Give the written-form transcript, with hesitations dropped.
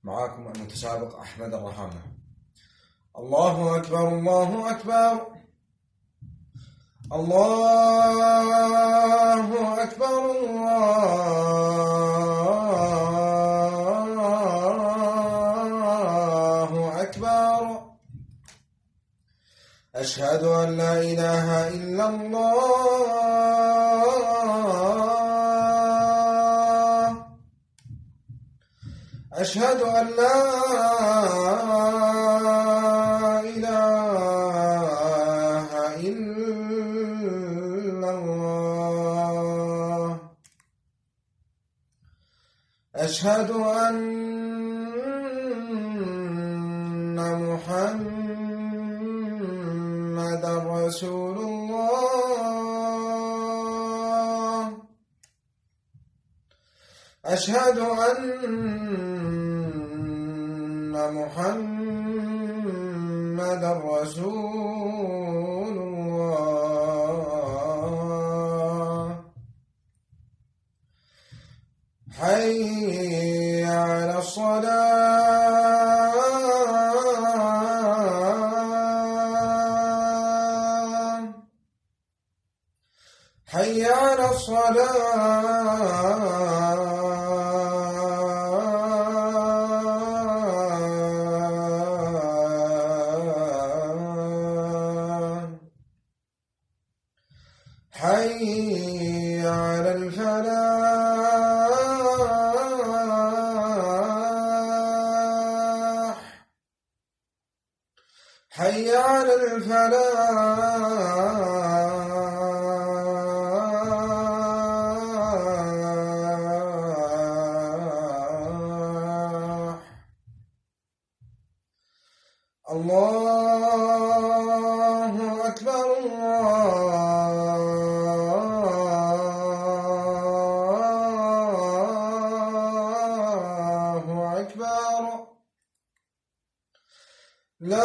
معاكم المتسابق أحمد الرحامة. الله أكبر الله أكبر الله أكبر الله أكبر. أشهد أن لا إله إلا الله. أشهد أن لا إله إلا الله. أشهد أن محمدًا رسول الله. أشهد أن محمدًا رسول الله. حي على الصلاة. حي على الصلاة. حي على الفلاح. حي على الفلاح. الله أكبر الله أكبر. لا